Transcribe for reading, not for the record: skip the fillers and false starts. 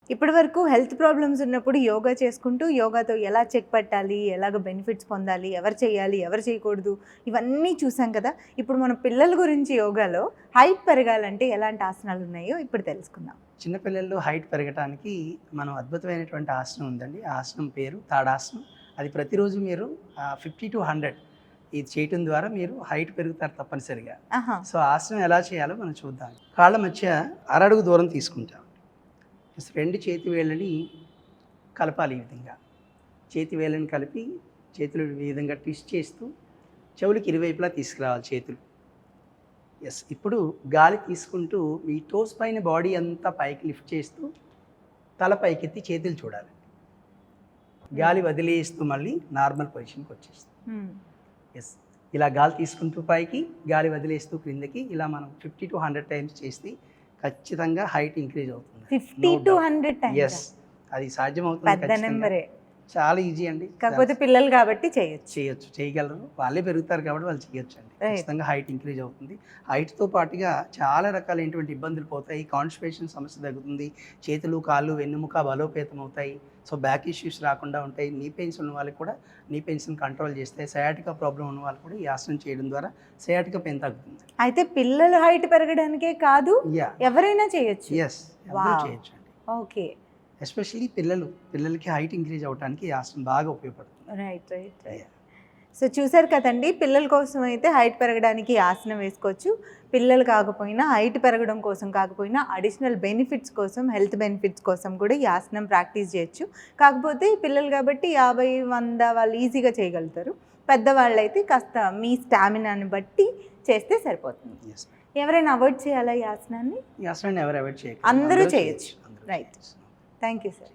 ఇప్పటి వరకు health problems ఉన్నప్పుడు యోగా చేసుకుంటూ యోగాతో ఎలా చెక్ పెట్టాలి, ఎలాగ బెనిఫిట్స్ పొందాలి, ఎవరు చేయాలి, ఎవరు చేయకూడదు, ఇవన్నీ చూసాం కదా. ఇప్పుడు మన పిల్లల గురించి యోగాలో హైట్ పెరగాలంటే ఎలాంటి ఆసనాలు ఉన్నాయో ఇప్పుడు తెలుసుకుందాం. చిన్నపిల్లల్లో హైట్ పెరగడానికి మనం అద్భుతమైనటువంటి ఆసనం ఉందండి. ఆ ఆసనం పేరు తాడాసనం. అది ప్రతిరోజు మీరు 50 to 100 ఇది చేయటం ద్వారా మీరు హైట్ పెరుగుతారు తప్పనిసరిగా. సో ఆసనం ఎలా చేయాలో మనం చూద్దాం. కాళ్ళ మధ్య అరడుగు దూరం తీసుకుంటాం. రెండు చేతి వేళ్ళని కలపాలి. ఈ విధంగా చేతి వేళ్ళని కలిపి చేతులు ఈ విధంగా ట్విస్ట్ చేస్తూ చెవులకి ఇరువైపులా తీసుకురావాలి చేతులు. ఇప్పుడు గాలి తీసుకుంటూ మీ టోస్ పైన బాడీ అంతా పైకి లిఫ్ట్ చేస్తూ తల పైకెత్తి చేతులు చూడాలి. గాలి వదిలేస్తూ మళ్ళీ నార్మల్ పొజిషన్కి వచ్చేస్తుంది. ఇలా గాలి తీసుకుంటూ పైకి, గాలి వదిలేస్తూ క్రిందకి, ఇలా మనం 50 to 100 టైమ్స్ చేస్తే ఖచ్చితంగా హైట్ ఇంక్రీజ్ అవుతుంది. 50 to 100 టైమ్స్ అది సాధ్యమవుతుంది. చాలా ఈజీ అండి. కాకపోతే పిల్లలు కాబట్టి చేయగలరు. వాళ్ళే పెరుగుతారు కాబట్టి వాళ్ళు చేయొచ్చు అండి. ఖచ్చితంగా హైట్ ఇంక్రీజ్ అవుతుంది. హైట్తో పాటుగా చాలా రకాలైనటువంటి ఇబ్బందులు పోతాయి. కాన్స్టిపేషన్ సమస్య తగ్గుతుంది. చేతులు, కాళ్ళు, వెన్నుముక బలోపేతం అవుతాయి. సో బ్యాక్ ఇష్యూస్ రాకుండా ఉంటాయి. నీ పెయిన్స్ ఉన్న వాళ్ళకి కూడా నీ పెయిన్స్ని కంట్రోల్ చేస్తాయి. సయాటికా ప్రాబ్లం ఉన్న వాళ్ళు కూడా ఈ ఆసనం చేయడం ద్వారా సయాటికా పెయిన్ తగ్గుతుంది. అయితే పిల్లలు హైట్ పెరగడానికే కాదు, ఎవరైనా చేయొచ్చు. చేయొచ్చు అండి. ఓకే. ఎస్పెషల్లీ పిల్లలకి హైట్ ఇంక్రీజ్ అవడానికి ఈ ఆసనం బాగా ఉపయోగపడుతుంది. రైట్. సో చూసారు కదండి, పిల్లల కోసం అయితే హైట్ పెరగడానికి ఆసనం వేసుకోవచ్చు. పిల్లలు కాకపోయినా, హైట్ పెరగడం కోసం కాకపోయినా, అడిషనల్ బెనిఫిట్స్ కోసం, హెల్త్ బెనిఫిట్స్ కోసం కూడా ఈ ఆసనం ప్రాక్టీస్ చేయొచ్చు. కాకపోతే పిల్లలు కాబట్టి 50-100 వాళ్ళు ఈజీగా చేయగలుగుతారు. పెద్దవాళ్ళు అయితే కాస్త మీ స్టామినాని బట్టి చేస్తే సరిపోతుంది. ఎవరైనా అవాయిడ్ చేయాలా ఈ ఆసనాన్ని? ఈ ఆసనాన్ని ఎవరు అవాయిడ్ చేయరు, అందరూ చేయొచ్చు. రైట్. Thank you sir.